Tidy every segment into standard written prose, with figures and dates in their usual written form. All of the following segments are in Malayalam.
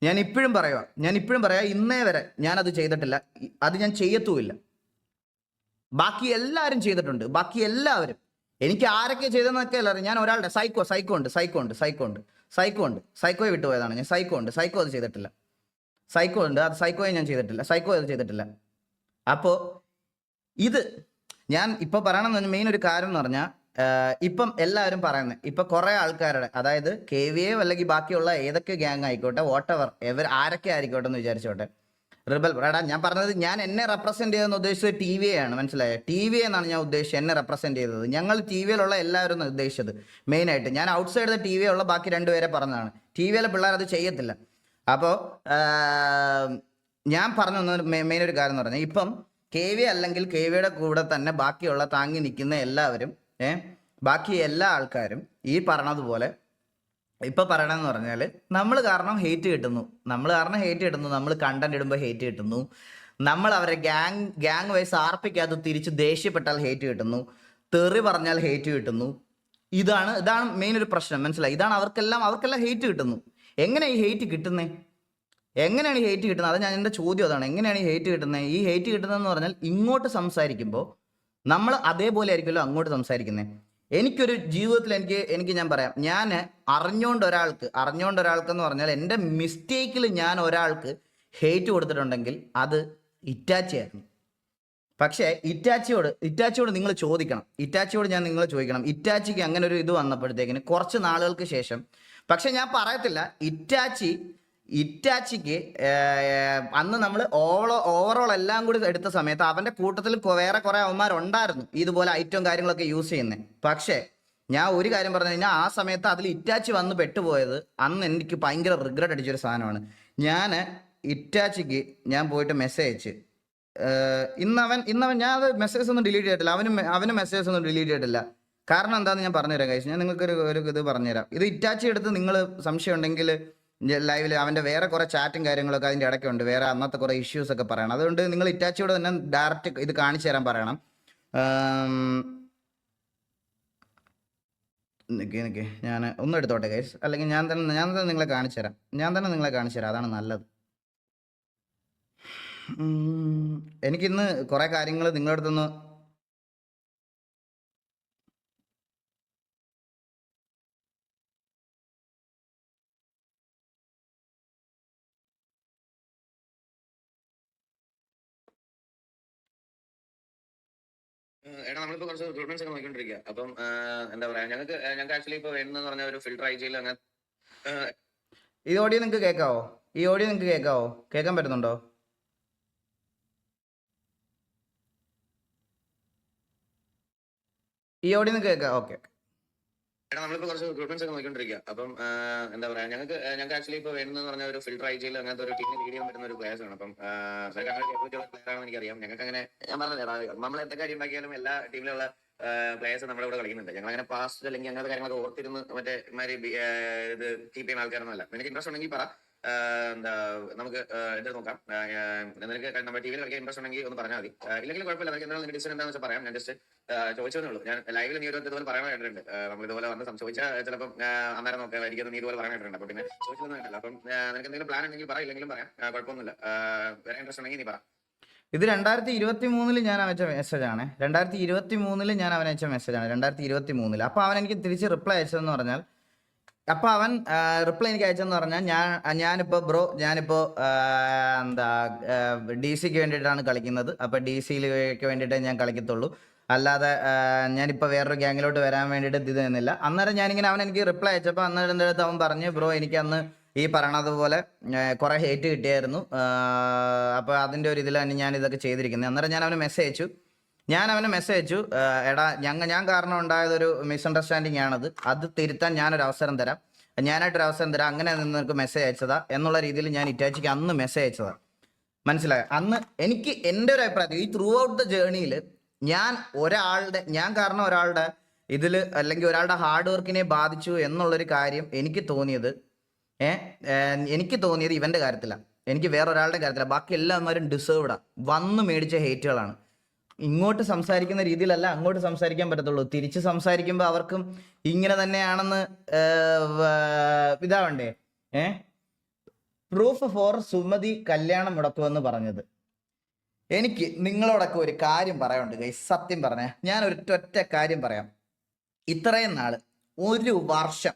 ഞാൻ ഇപ്പോഴും പറയാം, ഇന്നേ വരെ ഞാനത് ചെയ്തിട്ടില്ല, അത് ഞാൻ ചെയ്യത്തുമില്ല. ബാക്കി എല്ലാവരും ചെയ്തിട്ടുണ്ട്, ബാക്കി എല്ലാവരും. എനിക്ക് ആരൊക്കെ ചെയ്തെന്നൊക്കെ അല്ല, ഞാൻ ഒരാളുടെ സൈക്കോയെ വിട്ടുപോയതാണ് ഞാൻ. സൈക്കോ അത് ചെയ്തിട്ടില്ല. സൈക്കോയെ ഞാൻ ചെയ്തിട്ടില്ല, സൈക്കോ അത് ചെയ്തിട്ടില്ല. അപ്പോൾ ഇത് ഞാൻ ഇപ്പൊ പറയണമെന്ന് മെയിൻ ഒരു കാര്യം എന്ന് പറഞ്ഞാൽ, ഇപ്പം എല്ലാവരും പറയുന്നത്, ഇപ്പൊ കുറെ ആൾക്കാരുടെ, അതായത് KVA അല്ലെങ്കിൽ ബാക്കിയുള്ള ഏതൊക്കെ ഗ്യാങ് ആയിക്കോട്ടെ, വോട്ടെവർ ആരൊക്കെ ആയിക്കോട്ടെ എന്ന് വിചാരിച്ചോട്ടെ, റിബൽ എടാ, ഞാൻ പറഞ്ഞത് ഞാൻ എന്നെ റെപ്രസെന്റ് ചെയ്തെന്ന് ഉദ്ദേശിച്ചത് TVA ആണ്, മനസ്സിലായോ? TVA എന്നാണ് ഞാൻ ഉദ്ദേശിച്ചത്, എന്നെ റെപ്രസെന്റ് ചെയ്തത്. ഞങ്ങൾ TVയിലുള്ള എല്ലാവരും ഉദ്ദേശിച്ചത് മെയിനായിട്ട്. ഞാൻ ഔട്ട് സൈഡ് TV ഉള്ള ബാക്കി രണ്ടുപേരെ പറഞ്ഞതാണ്. TVയിലെ പിള്ളേർ അത് ചെയ്യത്തില്ല. അപ്പോൾ ഞാൻ പറഞ്ഞു മെയിൻ ഒരു കാര്യം എന്ന് പറഞ്ഞാൽ, ഇപ്പം KVA അല്ലെങ്കിൽ KVയുടെ കൂടെ തന്നെ ബാക്കിയുള്ള താങ്ങി നിൽക്കുന്ന എല്ലാവരും, ബാക്കി എല്ലാ ആൾക്കാരും ഈ പറഞ്ഞതുപോലെ ഇപ്പൊ പറയണമെന്ന് പറഞ്ഞാൽ, നമ്മൾ കാരണം ഹേറ്റ് കിട്ടുന്നു, നമ്മൾ കണ്ടന്റ് ഇടുമ്പോൾ ഹേറ്റ് കിട്ടുന്നു, നമ്മൾ അവരെ ഗ്യാങ് വൈസ് ആർപ്പിക്കാതെ തിരിച്ച് ദേഷ്യപ്പെട്ടാൽ ഹേറ്റ് കിട്ടുന്നു, തെറി പറഞ്ഞാൽ ഹേറ്റ് കിട്ടുന്നു. ഇതാണ് മെയിൻ ഒരു പ്രശ്നം, മനസ്സിലായി? ഇതാണ് അവർക്കെല്ലാം ഹേറ്റ് കിട്ടുന്നു. എങ്ങനെയാണ് ഈ ഹേറ്റ് കിട്ടുന്നത്? അത് ഞാൻ എൻ്റെ ചോദ്യം അതാണ്. എങ്ങനെയാണ് ഈ ഹേറ്റ് കിട്ടുന്നത്? ഈ ഹേറ്റ് കിട്ടുന്നതെന്ന് പറഞ്ഞാൽ, ഇങ്ങോട്ട് സംസാരിക്കുമ്പോൾ നമ്മൾ അതേപോലെ ആയിരിക്കുമല്ലോ അങ്ങോട്ട് സംസാരിക്കുന്നത്. എനിക്കൊരു ജീവിതത്തിൽ എനിക്ക് ഞാൻ പറയാം, ഞാൻ അറിഞ്ഞുകൊണ്ട് ഒരാൾക്ക് എന്ന് പറഞ്ഞാൽ, എൻ്റെ മിസ്റ്റേക്കിൽ ഞാൻ ഒരാൾക്ക് ഹേറ്റ് കൊടുത്തിട്ടുണ്ടെങ്കിൽ അത് ഇറ്റാച്ചി ആയിരുന്നു. പക്ഷേ ഇറ്റാച്ചിയോട് നിങ്ങൾ ചോദിക്കണം, ഇറ്റാച്ചിക്ക് അങ്ങനെ ഒരു ഇത് വന്നപ്പോഴത്തേക്കിന് കുറച്ച് നാളുകൾക്ക് ശേഷം. പക്ഷെ ഞാൻ പറയത്തില്ല, ഇറ്റാച്ചിക്ക് അന്ന് നമ്മൾ ഓവറോൾ എല്ലാം കൂടി എടുത്ത സമയത്ത് അവൻ്റെ കൂട്ടത്തിൽ വേറെ കുറേ അവന്മാരുണ്ടായിരുന്നു ഇതുപോലെ ഐറ്റവും കാര്യങ്ങളൊക്കെ യൂസ് ചെയ്യുന്നത്. പക്ഷേ ഞാൻ ഒരു കാര്യം പറഞ്ഞു കഴിഞ്ഞാൽ, ആ സമയത്ത് അതിൽ ഇറ്റാച്ചി വന്ന് പെട്ടുപോയത് അന്ന് എനിക്ക് ഭയങ്കര റിഗ്രറ്റ് അടിച്ചൊരു സാധനമാണ്. ഇറ്റാച്ചിക്ക് ഞാൻ പോയിട്ട് മെസ്സേജ് അയച്ച്, ഇന്നവൻ ഞാൻ അത് മെസ്സേജസ് ഒന്നും ഡിലീറ്റ് ചെയ്തിട്ടില്ല, അവന് മെസ്സേജസ് ഒന്നും ഡിലീറ്റ് ചെയ്തിട്ടില്ല. കാരണം എന്താണെന്ന് ഞാൻ പറഞ്ഞുതരാം ഗൈസ്, ഞാൻ നിങ്ങൾക്കൊരു ഇത് പറഞ്ഞുതരാം. ഇത് ഇറ്റാച്ചി എടുത്ത് നിങ്ങൾ സംശയം ഉണ്ടെങ്കിൽ ലൈവിൽ അവൻ്റെ വേറെ കുറേ ചാറ്റും കാര്യങ്ങളൊക്കെ അതിൻ്റെ ഇടയ്ക്കുണ്ട്, വേറെ അന്നത്തെ കുറേ ഇഷ്യൂസ് ഒക്കെ പറയണം. അതുകൊണ്ട് നിങ്ങൾ ഇറ്റാച്ചിയോട് തന്നെ ഡയറക്റ്റ് ഇത് കാണിച്ചു തരാൻ പറയണം. നിൽക്കേ ഞാൻ ഒന്നും എടുത്തോട്ടെ ഗൈസ്, അല്ലെങ്കിൽ ഞാൻ തന്നെ നിങ്ങളെ കാണിച്ചു തരാം, അതാണ് നല്ലത്. എനിക്കിന്ന് കുറേ കാര്യങ്ങൾ നിങ്ങളുടെ അടുത്തുനിന്ന് നമ്മളിപ്പോ കുറച്ച് റിക്രൂട്ട്മെന്റ്സ് ഒക്കെ നോക്കിക്കൊണ്ടിരിക്കുക. അപ്പം എന്താ പറയാ, ഞങ്ങൾക്ക് ആക്ച്വലി ഇപ്പൊ വേണമെന്ന് പറഞ്ഞ ഒരു ഫിൽട്ടർ ഐജിയിൽ അങ്ങനെ. ഈ ഓഡിയോ നിങ്ങൾക്ക് കേൾക്കാവോ? കേൾക്കാൻ പറ്റുന്നുണ്ടോ? ഈ ഓഡിയോ നിങ്ങൾക്ക് കേൾക്കാം? ഓക്കെ. നമ്മളിപ്പോ കുറച്ച് റിക്രൂട്ട്മെന്റ്സ് ഒക്കെ നോക്കിക്കൊണ്ടിരിക്കുക. അപ്പം എന്താ പറയാ, ഞങ്ങൾക്ക് ആക്ച്വലി ഇപ്പൊ വേണമെന്ന് പറഞ്ഞ ഒരു ഫിൽട്ടർ ഐജിയിൽ അങ്ങനത്തെ ഒരു ടീമിൽ ലീഡ് ചെയ്യാൻ പറ്റുന്ന ഒരു പ്ലേയേഴ്സ് ആണ്. അപ്പം പ്ലെയർ ആണെന്ന് എനിക്കറിയാം. ഞങ്ങൾക്ക് അങ്ങനെ ഞാൻ പറഞ്ഞില്ല, നമ്മൾ എന്തൊക്കെ കാര്യം ഉണ്ടാക്കിയാലും എല്ലാ ടീമിലുള്ള പ്ലേയേഴ്സ് നമ്മുടെ ഇവിടെ കളിക്കുന്നുണ്ട്. ഞങ്ങൾ അങ്ങനെ പാസ്റ്റ് അല്ലെങ്കിൽ അങ്ങനത്തെ കാര്യങ്ങളൊക്കെ ഓർത്തിരുന്ന് മറ്റേ ഇത് കീപ്പ് ചെയ്യുന്ന ആൾക്കാരൊന്നുമല്ല. നിനക്ക് ഇൻട്രസ്റ്റ് ഉണ്ടെങ്കിൽ പറ, എന്താ നമുക്ക് എടുത്ത് നോക്കാം. നിനക്ക് നമ്മുടെ ടീമിൽ കളിക്കാൻ ഇൻട്രസ്റ്റ് ഉണ്ടെങ്കിൽ ഒന്ന് പറഞ്ഞാൽ മതി. ഇല്ലെങ്കിൽ കുഴപ്പമില്ല, നിനക്ക് എന്താണ് നിന്റെ ഡിസിഷൻ എന്താണെന്ന് വെച്ചാൽ പറയാം. ഞാൻ ജസ്റ്റ് ചോദിച്ചതേ ഉള്ളൂ. ഞാൻ ലൈവിൽ നീ ഇതുപോലെ പറയാൻ കേട്ടിട്ടുണ്ട്, നമ്മൾ ഇതുപോലെ വന്ന് ചോദിച്ചാൽ ചിലപ്പോൾ അന്നേരം നോക്കാം, നീ ഇതുപോലെ പറയാൻ കേട്ടിട്ടുണ്ട്. അപ്പൊ പിന്നെ ചോദിച്ചതൊന്നും കേട്ടില്ല. അപ്പം നിനക്ക് എന്തെങ്കിലും പ്ലാൻ ഉണ്ടെങ്കിൽ പറയാം, ഇല്ലെങ്കിലും പറയാം, കുഴപ്പമൊന്നുമില്ല. വേറെ ഇൻട്രസ്റ്റ് ഉണ്ടെങ്കിൽ നീ പറ. ഇത് 2023 ഞാൻ അയച്ച മെസ്സേജാണ്. 2023 ഞാൻ അവൻ അയച്ച മെസ്സേജാണ്, 2023. അപ്പോൾ അവൻ എനിക്ക് തിരിച്ച് റിപ്ലൈ അയച്ചതെന്ന് പറഞ്ഞാൽ, അപ്പോൾ അവൻ റിപ്ലൈ എനിക്ക് അയച്ചതെന്ന് പറഞ്ഞാൽ, ഞാനിപ്പോൾ എന്താ DC-ക്ക് വേണ്ടിയിട്ടാണ് കളിക്കുന്നത്. അപ്പോൾ DC-യിലേക്ക് വേണ്ടിയിട്ടേ ഞാൻ കളിക്കത്തുള്ളൂ, അല്ലാതെ ഞാനിപ്പോൾ വേറൊരു ഗ്യാങ്ങിലോട്ട് വരാൻ വേണ്ടിയിട്ട് ഇത് തന്നില്ല. അന്നേരം ഞാനിങ്ങനെ അവൻ എനിക്ക് റിപ്ലൈ അയച്ചപ്പോൾ അന്നേരം എൻ്റെ അടുത്ത് അവൻ പറഞ്ഞു, ബ്രോ എനിക്ക് അന്ന് ഈ പറയണതുപോലെ കുറേ ഹേറ്റ് കിട്ടിയായിരുന്നു, അപ്പോൾ അതിൻ്റെ ഒരു ഇതിലാണ് ഞാൻ ഇതൊക്കെ ചെയ്തിരിക്കുന്നത്. അന്നേരം ഞാൻ അവന് മെസ്സേജ് അയച്ചു, എടാ ഞാൻ കാരണം ഉണ്ടായതൊരു മിസ്അണ്ടർസ്റ്റാൻഡിങ് ആണത്, അത് തിരുത്താൻ ഞാനായിട്ടൊരു അവസരം തരാം, അങ്ങനെ നിനക്ക് മെസ്സേജ് അയച്ചതാ എന്നുള്ള രീതിയിൽ ഞാൻ ഇറ്റാച്ചിക്ക് അന്ന് മെസ്സേജ് അയച്ചതാണ്. മനസ്സിലായോ? അന്ന് എനിക്ക് എൻ്റെ ഒരു അഭിപ്രായത്തിൽ ഈ ത്രൂ ഔട്ട് ദ ജേർണിയിൽ ഞാൻ കാരണം ഒരാളുടെ ഇതിൽ അല്ലെങ്കിൽ ഒരാളുടെ ഹാർഡ് വർക്കിനെ ബാധിച്ചു എന്നുള്ളൊരു കാര്യം എനിക്ക് തോന്നിയത് ഇവൻ്റെ കാര്യത്തിലാണ്, എനിക്ക് വേറൊരാളുടെ കാര്യത്തിലാണ്. ബാക്കി എല്ലാവരും ഡിസേർവ്ഡാ, വന്ന് മേടിച്ച ഹേറ്റുകളാണ്. ഇങ്ങോട്ട് സംസാരിക്കുന്ന രീതിയിലല്ല അങ്ങോട്ട് സംസാരിക്കാൻ പറ്റത്തുള്ളൂ. തിരിച്ച് സംസാരിക്കുമ്പോൾ അവർക്കും ഇങ്ങനെ തന്നെയാണെന്ന് ഇതാവണ്ടേ. പ്രൂഫ് ഫോർ സുമതി കല്യാണം മുടക്കുമെന്ന് പറഞ്ഞത്. എനിക്ക് നിങ്ങളോടൊക്കെ ഒരു കാര്യം പറയാനുണ്ട് ഗൈസ്. സത്യം പറഞ്ഞേ, ഞാൻ ഒറ്റ കാര്യം പറയാം. ഇത്രയും നാള് ഒരു വർഷം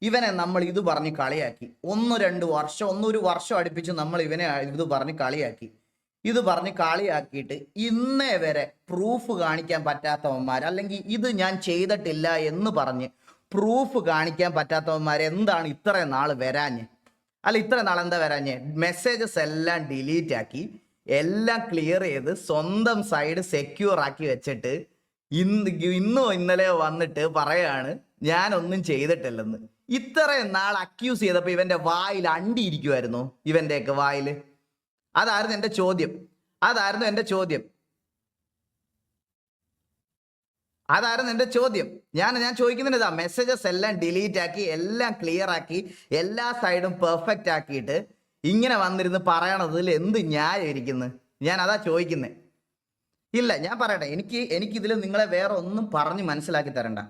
ഇവനെ നമ്മൾ ഇത് പറഞ്ഞ് കളിയാക്കി. 1-2 വർഷം, ഒരു വർഷം അടുപ്പിച്ച് നമ്മൾ ഇവനെ ഇത് പറഞ്ഞ് കളിയാക്കി. ഇത് പറഞ്ഞ് കളിയാക്കിയിട്ട് ഇന്നേ വരെ പ്രൂഫ് കാണിക്കാൻ പറ്റാത്തവന്മാർ, അല്ലെങ്കിൽ ഇത് ഞാൻ ചെയ്തിട്ടില്ല എന്ന് പറഞ്ഞ് പ്രൂഫ് കാണിക്കാൻ പറ്റാത്തവന്മാർ എന്താണ് ഇത്രയും നാള് വരാഞ്ഞ്? അല്ല, ഇത്രയും നാൾ എന്താ വരാഞ്ഞ്? മെസ്സേജസ് എല്ലാം ഡിലീറ്റ് ആക്കി, എല്ലാം ക്ലിയർ ചെയ്ത് സ്വന്തം സൈഡ് സെക്യൂർ ആക്കി വെച്ചിട്ട് ഇന്നോ ഇന്നലെയോ വന്നിട്ട് പറയാണ് ഞാനൊന്നും ചെയ്തിട്ടില്ലെന്ന്. ഇത്രയും നാൾ അക്യൂസ് ചെയ്തപ്പോ ഇവന്റെ വായിൽ അണ്ടിയിരിക്കുമായിരുന്നു, ഇവന്റെയൊക്കെ വായിൽ. അതായിരുന്നു എന്റെ ചോദ്യം. അതായിരുന്നു എന്റെ ചോദ്യം. ഞാൻ ചോദിക്കുന്നത് ഇതാ, മെസ്സേജസ് എല്ലാം ഡിലീറ്റ് ആക്കി, എല്ലാം ക്ലിയർ ആക്കി, എല്ലാ സൈഡും പെർഫെക്റ്റ് ആക്കിയിട്ട് ഇങ്ങനെ വന്നിരുന്ന് പറയണതിൽ എന്ത് ന്യായം ഇരിക്കുന്നു? ഞാൻ അതാ ചോദിക്കുന്നത്. ഇല്ല, ഞാൻ പറയട്ടെ, എനിക്കിതിൽ നിങ്ങളെ വേറെ ഒന്നും പറഞ്ഞ് മനസ്സിലാക്കി തരണ്ട.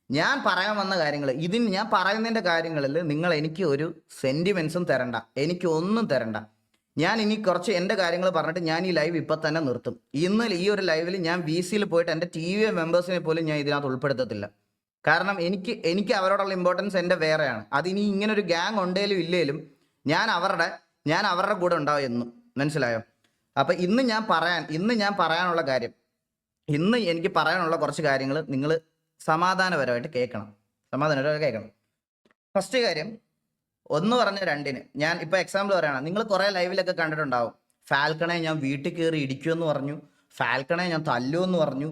ഞാൻ പറയാൻ വന്ന കാര്യങ്ങൾ, ഞാൻ പറയുന്നതിൻ്റെ കാര്യങ്ങളിൽ നിങ്ങൾ എനിക്ക് ഒരു സെന്റിമെന്റ്സും തരണ്ട, എനിക്ക് ഒന്നും തരണ്ട. ഞാൻ ഇനി കുറച്ച് എൻ്റെ കാര്യങ്ങൾ പറഞ്ഞിട്ട് ഞാൻ ഈ ലൈവ് ഇപ്പം തന്നെ നിർത്തും. ഇന്നലെ ഈ ഒരു ലൈവിൽ ഞാൻ VC-യിൽ പോയിട്ട് എൻ്റെ TV മെമ്പേഴ്സിനെ പോലും ഞാൻ ഇതിനകത്ത് ഉൾപ്പെടുത്തത്തില്ല. കാരണം എനിക്ക് അവരോടുള്ള ഇമ്പോർട്ടൻസ് എൻ്റെ വേറെയാണ്. അതിനി ഇങ്ങനെ ഒരു ഗ്യാങ് ഉണ്ടേലും ഇല്ലേലും ഞാൻ അവരുടെ കൂടെ ഉണ്ടാവും എന്നും. മനസ്സിലായോ? അപ്പം ഇന്ന് ഞാൻ പറയാനുള്ള കാര്യം, ഇന്ന് എനിക്ക് പറയാനുള്ള കുറച്ച് കാര്യങ്ങൾ നിങ്ങൾ സമാധാനപരമായിട്ട് കേൾക്കണം. ഫസ്റ്റ് കാര്യം, 1-2 ഞാൻ ഇപ്പൊ എക്സാമ്പിൾ പറയണം. നിങ്ങൾ കുറെ ലൈവിലൊക്കെ കണ്ടിട്ടുണ്ടാവും, ഫാൽക്കണെ ഞാൻ വീട്ടിൽ കയറി ഇടിക്കുമെന്ന് പറഞ്ഞു, ഫാൽക്കണെ ഞാൻ തല്ലുമെന്ന് പറഞ്ഞു.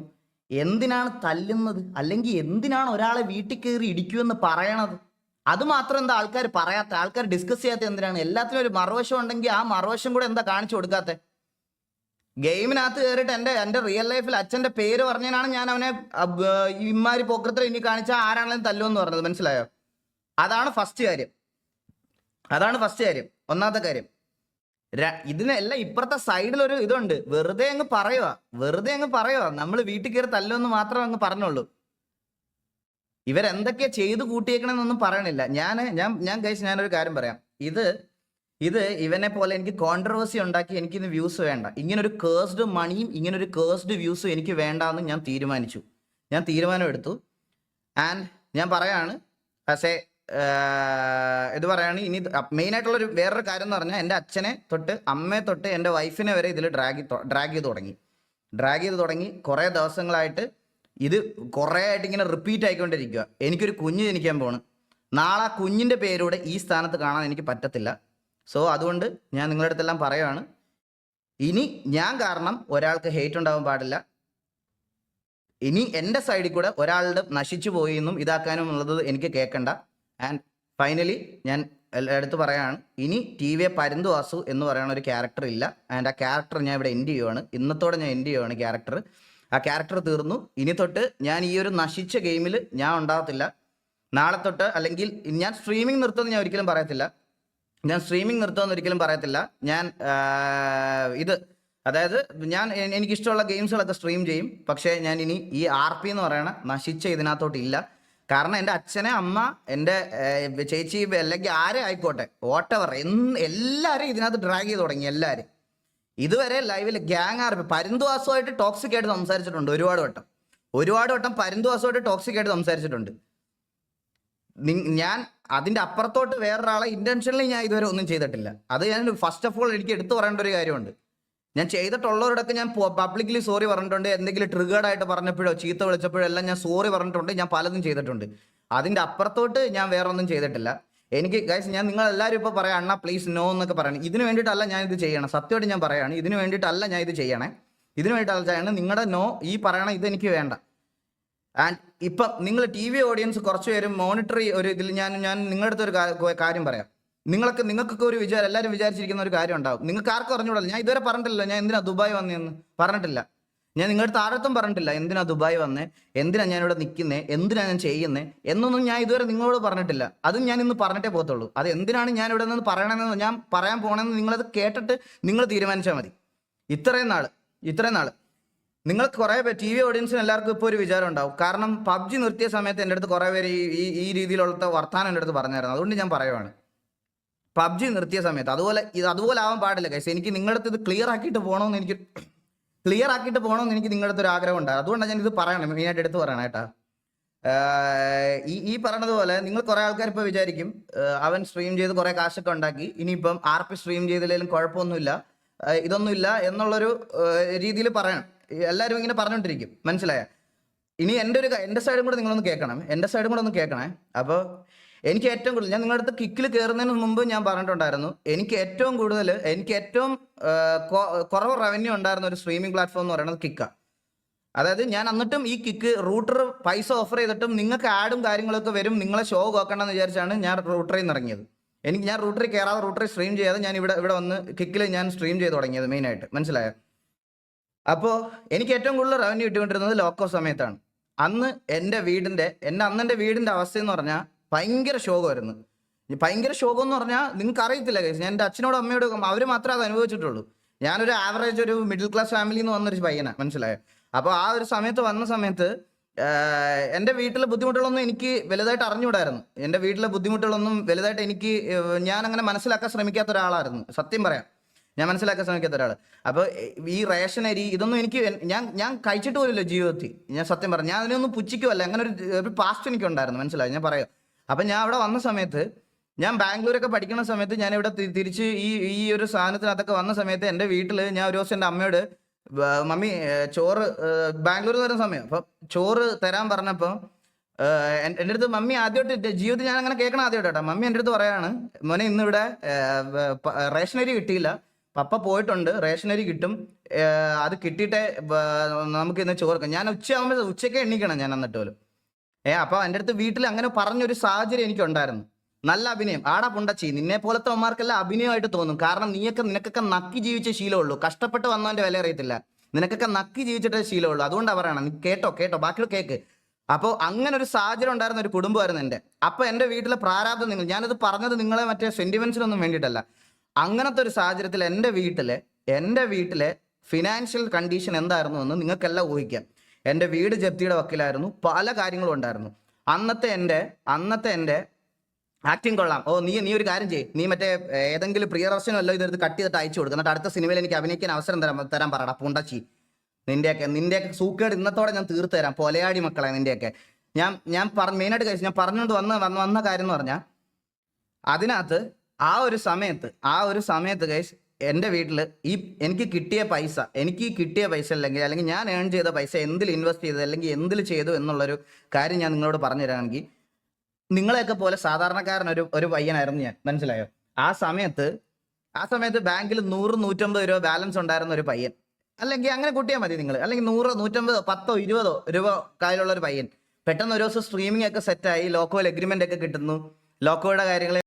എന്തിനാണ് തല്ലുന്നത്? അല്ലെങ്കിൽ എന്തിനാണ് ഒരാളെ വീട്ടിൽ കയറി ഇടിക്കുമെന്ന് പറയണത്? അത് മാത്രം എന്താ ആൾക്കാർ പറയാത്ത, ആൾക്കാർ ഡിസ്കസ് ചെയ്യാത്ത എന്തിനാണ്? എല്ലാത്തിനും ഒരു മറുവശം ഉണ്ടെങ്കിൽ ആ മറുവശം കൂടെ എന്താ കാണിച്ചു കൊടുക്കാത്ത? ഗെയിമിനകത്ത് കയറിയിട്ട് എൻ്റെ റിയൽ ലൈഫിൽ അച്ഛൻ്റെ പേര് പറഞ്ഞതിനാണ് ഞാൻ അവനെ ഇമാരി പോക്കൃത്തം ഇനി കാണിച്ചാൽ ആരാണെങ്കിലും തല്ലുമെന്ന് പറഞ്ഞത്. മനസ്സിലായോ? അതാണ് ഫസ്റ്റ് കാര്യം. ഒന്നാമത്തെ കാര്യം. ഇതിനെല്ലാം ഇപ്പുറത്തെ സൈഡിൽ ഒരു ഇതുണ്ട്. വെറുതെ അങ്ങ് പറയുക നമ്മൾ വീട്ടിൽ കയറി തല്ലുമെന്ന് മാത്രം അങ്ങ് പറഞ്ഞോളൂ. ഇവരെന്തൊക്കെയാ ചെയ്ത് കൂട്ടിയേക്കണമെന്നൊന്നും പറയണില്ല. ഞാനൊരു കാര്യം പറയാം. ഇത് ഇവനെ പോലെ എനിക്ക് കോൺട്രവേഴ്സി ഉണ്ടാക്കി എനിക്കിന്ന് വ്യൂസ് വേണ്ട. ഇങ്ങനൊരു കേഴ്സ്ഡ് മണിയും ഇങ്ങനൊരു കേഴ്സ്ഡ് വ്യൂസും എനിക്ക് വേണ്ടാന്ന് ഞാൻ തീരുമാനമെടുത്തു. ആൻഡ് ഞാൻ പറയാണ്, ഇത് പറയാണ്. ഇനി മെയിനായിട്ടുള്ളൊരു വേറൊരു കാര്യം എന്ന് പറഞ്ഞാൽ, എൻ്റെ അച്ഛനെ തൊട്ട് അമ്മയെ തൊട്ട് എൻ്റെ വൈഫിനെ വരെ ഇതിൽ ഡ്രാഗ് ചെയ്ത് തുടങ്ങി. കുറേ ദിവസങ്ങളായിട്ട് ഇത് കുറേ ആയിട്ട് ഇങ്ങനെ റിപ്പീറ്റ് ആയിക്കൊണ്ടിരിക്കുക. എനിക്കൊരു കുഞ്ഞ് ജനിക്കാൻ പോണ്. നാളെ ആ കുഞ്ഞിൻ്റെ പേരൂടെ ഈ സ്ഥാനത്ത് കാണാൻ എനിക്ക് പറ്റത്തില്ല. സോ അതുകൊണ്ട് ഞാൻ നിങ്ങളുടെ അടുത്തെല്ലാം പറയുകയാണ്, ഇനി ഞാൻ കാരണം ഒരാൾക്ക് ഹെയ്റ്റ് ഉണ്ടാവാൻ പാടില്ല. ഇനി എൻ്റെ സൈഡിൽ കൂടെ ഒരാളുടെ നശിച്ചു പോയി എന്നും ഇതാക്കാനും ഉള്ളത് എനിക്ക് കേൾക്കണ്ട. ആൻഡ് ഫൈനലി ഞാൻ എടുത്ത് പറയാണ്, ഇനി TV പരുന്തു വാസു എന്ന് പറയുന്ന ഒരു ക്യാരക്ടർ ഇല്ല. ആൻഡ് ആ ക്യാരക്ടർ ഞാൻ ഇവിടെ എൻഡ് ചെയ്യുവാണ്. ഇന്നത്തോടെ ഞാൻ എൻഡ് ചെയ്യുവാണ് ക്യാരക്ടർ. ആ ക്യാരക്ടർ തീർന്നു. ഇനി തൊട്ട് ഞാൻ ഈ ഒരു നശിച്ച ഗെയിമിൽ ഞാൻ ഉണ്ടാകത്തില്ല. നാളെ തൊട്ട്, അല്ലെങ്കിൽ ഞാൻ സ്ട്രീമിംഗ് നിർത്തുമെന്ന് ഞാൻ ഒരിക്കലും പറയത്തില്ല. അതായത് എനിക്കിഷ്ടമുള്ള ഗെയിംസുകളൊക്കെ സ്ട്രീം ചെയ്യും. പക്ഷേ ഞാൻ ഇനി ഈ RP എന്ന് പറയുന്ന നശിച്ച ഇതിനകത്തോട്ടില്ല. കാരണം എൻ്റെ അച്ഛനെ, അമ്മ, എൻ്റെ ചേച്ചി, അല്ലെങ്കിൽ ആരെ ആയിക്കോട്ടെ, വോട്ടെവർ, എല്ലാവരും ഇതിനകത്ത് ഡ്രാഗ് ചെയ്ത് തുടങ്ങി. എല്ലാവരും ഇതുവരെ ലൈവിൽ ഗ്യാങ് RP പരുന്തുവാസമായിട്ട് ടോക്സിക് ആയിട്ട് സംസാരിച്ചിട്ടുണ്ട്. ഒരുപാട് വട്ടം പരുന്തുവാസമായിട്ട് ടോക്സിക് ആയിട്ട് സംസാരിച്ചിട്ടുണ്ട്. ഞാൻ അതിൻ്റെ അപ്പുറത്തോട്ട് വേറൊരാളെ ഇന്റൻഷനലി ഞാൻ ഇതുവരെ ഒന്നും ചെയ്തിട്ടില്ല. അത് ഞാൻ ഫസ്റ്റ് ഓഫ് ഓൾ എനിക്ക് എടുത്തു പറയേണ്ട ഒരു കാര്യമുണ്ട്. ഞാൻ ചെയ്തിട്ടുള്ളവരോടൊക്കെ ഞാൻ പബ്ലിക്കലി സോറി പറഞ്ഞിട്ടുണ്ട്. എന്തെങ്കിലും ട്രിഗേർഡ് ആയിട്ട് പറഞ്ഞപ്പോഴോ ചീത്ത വിളിച്ചപ്പോഴോ എല്ലാം ഞാൻ സോറി പറഞ്ഞിട്ടുണ്ട്. ഞാൻ പലതും ചെയ്തിട്ടുണ്ട്. അതിൻ്റെ അപ്പുറത്തോട്ട് ഞാൻ വേറെ ഒന്നും ചെയ്തിട്ടില്ല. എനിക്ക് ഗൈസ്, ഞാൻ നിങ്ങളെല്ലാവരും ഇപ്പോൾ പറയാം, അണ്ണാ പ്ലീസ് നോ എന്നൊക്കെ പറയണം. ഇതിന് വേണ്ടിയിട്ടല്ല ഞാൻ ഇത് ചെയ്യണം. സത്യമായിട്ട് ഞാൻ പറയുകയാണ്, ഇതിന് വേണ്ടിയിട്ടല്ല ഞാൻ ഇത് ചെയ്യണേ. നിങ്ങളുടെ നോ, ഈ പറയണ ഇതെനിക്ക് വേണ്ട. ആൻഡ് ഇപ്പം നിങ്ങൾ TV ഓഡിയൻസ് കുറച്ച് പേരും മോണിറ്റർ ഒരു ഇതിൽ ഞാൻ നിങ്ങളുടെ അടുത്ത് ഒരു കാര്യം പറയാം. നിങ്ങൾക്കൊക്കെ ഒരു എല്ലാവരും വിചാരിച്ചിരിക്കുന്ന ഒരു കാര്യം ഉണ്ടാവും. നിങ്ങൾക്ക് ആർക്കും അറിഞ്ഞൂടല്ലോ. ഞാൻ ഇതുവരെ പറഞ്ഞിട്ടില്ല ഞാൻ എന്തിനാ ദുബായ് വന്നതെന്ന് പറഞ്ഞിട്ടില്ല. ഞാൻ നിങ്ങളുടെ ആരത്തും പറഞ്ഞിട്ടില്ല എന്തിനാ ദുബായ് വന്നേ, എന്തിനാ ഞാനിവിടെ നിൽക്കുന്നേ, എന്തിനാ ഞാൻ ചെയ്യുന്നേ എന്നൊന്നും ഞാൻ ഇതുവരെ നിങ്ങളോട് പറഞ്ഞിട്ടില്ല. അതും ഞാൻ ഇന്ന് പറഞ്ഞിട്ടേ പോകത്തുള്ളൂ. അത് എന്തിനാണ് ഞാൻ ഇവിടെ നിന്ന് പറയണമെന്ന്, ഞാൻ പറയാൻ പോകണമെന്ന് നിങ്ങളത് കേട്ടിട്ട് നിങ്ങൾ തീരുമാനിച്ചാൽ മതി. ഇത്രയും നാൾ നിങ്ങൾക്ക് കുറേ പേര് TV ഓഡിയൻസിന് എല്ലാവർക്കും ഇപ്പോൾ ഒരു വിചാരം ഉണ്ടാവും. കാരണം PUBG നിർത്തിയ സമയത്ത് എൻ്റെ അടുത്ത് കുറേ പേര് ഈ രീതിയിലുള്ള വർത്താനം എൻ്റെ അടുത്ത് പറഞ്ഞായിരുന്നു. അതുകൊണ്ട് ഞാൻ പറയുവാണ്, പബ്ജി നിർത്തിയ സമയത്ത് അതുപോലെ ആവാൻ പാടില്ല ഗൈസ്. എനിക്ക് നിങ്ങളുടെ അടുത്ത് ഇത് ക്ലിയർ ആക്കിയിട്ട് പോകണമെന്ന് എനിക്ക് നിങ്ങളുടെ അടുത്ത് ഒരു ആഗ്രഹം ഉണ്ടാകും. അതുകൊണ്ടാണ് ഞാൻ ഇത് പറയണം, മെയിനായിട്ട് എടുത്ത് പറയണം കേട്ടാ. ഈ പറഞ്ഞതുപോലെ നിങ്ങൾ കുറെ ആൾക്കാർ ഇപ്പോൾ വിചാരിക്കും അവൻ സ്ട്രീം ചെയ്ത് കുറെ കാശൊക്കെ ഉണ്ടാക്കി, ഇനിയിപ്പം RP സ്ട്രീം ചെയ്തില്ലെങ്കിലും കുഴപ്പമൊന്നുമില്ല, ഇതൊന്നുമില്ല എന്നുള്ളൊരു രീതിയിൽ പറയണം. എല്ലാവരും ഇങ്ങനെ പറഞ്ഞുകൊണ്ടിരിക്കും, മനസ്സിലായ? ഇനി എൻ്റെ സൈഡും കൂടെ നിങ്ങളൊന്ന് കേൾക്കണം, എൻ്റെ സൈഡും കൂടെ ഒന്ന് കേൾക്കണേ. അപ്പോൾ എനിക്ക് ഏറ്റവും കൂടുതൽ, ഞാൻ നിങ്ങളുടെ അടുത്ത് കിക്കിൽ കയറുന്നതിന് മുമ്പ് ഞാൻ പറഞ്ഞിട്ടുണ്ടായിരുന്നു, എനിക്ക് ഏറ്റവും കുറവ് റവന്യൂ ഉണ്ടായിരുന്ന ഒരു സ്ട്രീമിംഗ് പ്ലാറ്റ്ഫോം എന്ന് പറയുന്നത് കിക്കാണ്. അതായത് ഞാൻ എന്നിട്ടും ഈ കിക്ക് റൂട്ടർ പൈസ ഓഫർ ചെയ്തിട്ടും നിങ്ങൾക്ക് ആഡും കാര്യങ്ങളൊക്കെ വരും, നിങ്ങളെ ഷോ നോക്കണമെന്ന് വിചാരിച്ചാണ് ഞാൻ റൂട്ടറിൽ നിന്ന് ഇറങ്ങിയത്. ഞാൻ റൂട്ടറിൽ കയറാതെ റൂട്ടറിൽ സ്ട്രീം ചെയ്യാതെ ഞാൻ ഇവിടെ വന്ന് കിക്കിൽ ഞാൻ സ്ട്രീം ചെയ്ത് തുടങ്ങിയത് മെയിനായിട്ട്, മനസ്സിലായോ? അപ്പോൾ എനിക്ക് ഏറ്റവും കൂടുതൽ റവന്യൂ ഇട്ടുകൊണ്ടിരുന്നത് ലോക്കോ സമയത്താണ്. അന്ന് എൻ്റെ വീടിൻ്റെ അവസ്ഥ എന്ന് പറഞ്ഞാൽ ഭയങ്കര ശോകമായിരുന്നു. ഭയങ്കര ശോകം എന്ന് പറഞ്ഞാൽ നിങ്ങൾക്ക് അറിയത്തില്ല കേസ്. ഞാൻ എൻ്റെ അച്ഛനോടും അമ്മയോടും അവർ മാത്രമേ അത് അനുഭവിച്ചിട്ടുള്ളൂ. ഞാനൊരു ആവറേജ് ഒരു മിഡിൽ ക്ലാസ് ഫാമിലിയിൽ നിന്ന് വന്നൊരു പയ്യനാണ്, മനസ്സിലായോ? അപ്പോൾ ആ ഒരു സമയത്ത് എൻ്റെ വീട്ടിലെ ബുദ്ധിമുട്ടുകളൊന്നും എനിക്ക് വലുതായിട്ട് അറിഞ്ഞുകൂടായിരുന്നു. എൻ്റെ വീട്ടിലെ ബുദ്ധിമുട്ടുകളൊന്നും വലുതായിട്ട് ഞാൻ അങ്ങനെ മനസ്സിലാക്കാൻ ശ്രമിക്കാത്ത ഒരാളായിരുന്നു, സത്യം പറയാം. ഞാൻ മനസ്സിലാക്കാൻ ശ്രമിക്കാത്ത ഒരാൾ. അപ്പോൾ ഈ റേഷൻ അരി ഇതൊന്നും ഞാൻ കഴിച്ചിട്ട് പോലില്ല ജീവിതത്തിൽ. ഞാൻ സത്യം പറഞ്ഞു, ഞാൻ അതിനൊന്നും പുച്ഛിക്കുമല്ല, അങ്ങനെ ഒരു പാസ്റ്റ് എനിക്കുണ്ടായിരുന്നു, മനസ്സിലായി? ഞാൻ പറയാം. അപ്പം ഞാൻ അവിടെ വന്ന സമയത്ത്, ഞാൻ ബാംഗ്ലൂരൊക്കെ പഠിക്കുന്ന സമയത്ത്, ഞാനിവിടെ തിരിച്ച് ഈ ഒരു സാധനത്തിനകത്തൊക്കെ വന്ന സമയത്ത് എൻ്റെ വീട്ടിൽ ഞാൻ ഒരു ദിവസം എൻ്റെ അമ്മയോട്, മമ്മി ചോറ് ബാംഗ്ലൂർ വരുന്ന സമയം, അപ്പം ചോറ് തരാൻ പറഞ്ഞപ്പോൾ എൻ്റെ അടുത്ത് മമ്മി ആദ്യമായിട്ട് ജീവിതത്തിൽ ഞാൻ അങ്ങനെ കേൾക്കണം ആദ്യമായിട്ട് കേട്ടോ. മമ്മി എൻ്റെ അടുത്ത് പറയാണ്, മോനെ ഇന്നിവിടെ റേഷനരി കിട്ടിയില്ല, പപ്പ പോയിട്ടുണ്ട്, റേഷനരി കിട്ടും, അത് കിട്ടിയിട്ടേ നമുക്ക് ഇന്ന് ചോറ്. ഞാൻ ഉച്ചയ്ക്ക് എണ്ണിക്കണം ഞാൻ എന്നിട്ട് പോലും. അപ്പോൾ എൻ്റെ അടുത്ത് വീട്ടിൽ അങ്ങനെ പറഞ്ഞൊരു സാഹചര്യം എനിക്കുണ്ടായിരുന്നു. നല്ല അഭിനയം, ആടാ പുണ്ടച്ചി, നിന്നെ പോലത്തെ അമ്മമാർക്കെല്ലാം അഭിനയമായിട്ട് തോന്നും. കാരണം നിനക്കൊക്കെ നക്കി ജീവിച്ച ശീലമുള്ളൂ, കഷ്ടപ്പെട്ട് വന്നവൻ്റെ വില അറിയത്തില്ല. നിനക്കൊക്കെ നക്കി ജീവിച്ചിട്ടേ ശീലമുള്ളൂ. അതുകൊണ്ടാണ് പറയണം, നീ കേട്ടോ ബാക്കിയുള്ള കേക്ക്. അപ്പോൾ അങ്ങനെ ഒരു സാഹചര്യം ഉണ്ടായിരുന്ന ഒരു കുടുംബമായിരുന്നു എൻ്റെ. അപ്പോൾ എൻ്റെ വീട്ടിലെ പ്രാരാബ്ദം ഞാനിത് പറഞ്ഞത് നിങ്ങളെ മറ്റേ സെന്റിമെന്റ്സിനൊന്നും വേണ്ടിയിട്ടല്ല. അങ്ങനത്തെ ഒരു സാഹചര്യത്തിൽ എൻ്റെ വീട്ടിലെ ഫിനാൻഷ്യൽ കണ്ടീഷൻ എന്തായിരുന്നു എന്ന് നിങ്ങൾക്കെല്ലാം ഊഹിക്കാം. എൻ്റെ വീട് ജപ്തിയുടെ വക്കിലായിരുന്നു, പല കാര്യങ്ങളും ഉണ്ടായിരുന്നു. അന്നത്തെ എൻ്റെ ആക്ടിങ് കൊള്ളാം. നീ ഒരു കാര്യം ചെയ്യ്, നീ മറ്റേ ഏതെങ്കിലും പ്രിയദർശനം എല്ലാം ഇതെടുത്ത് കട്ട് ചെയ്തിട്ട് അയച്ചു കൊടുക്കും, എന്നിട്ട് അടുത്ത സിനിമയിൽ എനിക്ക് അഭിനയിക്കാൻ അവസരം തരാൻ പറയടാ പൂണ്ടച്ചി. നിന്റെയൊക്കെ സൂക്കേട് ഇന്നത്തോടെ ഞാൻ തീർത്തു തരാം, പൊലയാടി മക്കളെ നിന്റെയൊക്കെ. ഞാൻ മെയിനായിട്ട് കഴിച്ചു ഞാൻ പറഞ്ഞുകൊണ്ട് വന്ന കാര്യം എന്ന് പറഞ്ഞാൽ, അതിനകത്ത് ആ ഒരു സമയത്ത് ഗൈസ് എൻ്റെ വീട്ടിൽ എനിക്ക് കിട്ടിയ പൈസ അല്ലെങ്കിൽ ഞാൻ ഏൺ ചെയ്ത പൈസ എന്തിൽ ഇൻവെസ്റ്റ് ചെയ്തത് അല്ലെങ്കിൽ എന്തിൽ ചെയ്തു എന്നുള്ളൊരു കാര്യം ഞാൻ നിങ്ങളോട് പറഞ്ഞു തരാമെങ്കിൽ, നിങ്ങളെയൊക്കെ പോലെ സാധാരണക്കാരൻ ഒരു പയ്യനായിരുന്നു ഞാൻ, മനസ്സിലായോ? ആ സമയത്ത് ബാങ്കിൽ 100-150 രൂപ ബാലൻസ് ഉണ്ടായിരുന്ന ഒരു പയ്യൻ, അല്ലെങ്കിൽ അങ്ങനെ കൂട്ടിയാൽ മതി നിങ്ങൾ, അല്ലെങ്കിൽ 100-150 10-20 രൂപ കയ്യിലുള്ള ഒരു പയ്യൻ പെട്ടെന്ന് ഒരു ദിവസം സ്ട്രീമിംഗ് ഒക്കെ സെറ്റായി, ലോക്കോയിൽ എഗ്രിമെന്റ് ഒക്കെ കിട്ടുന്നു, ലോക്കോയുടെ കാര്യങ്ങൾ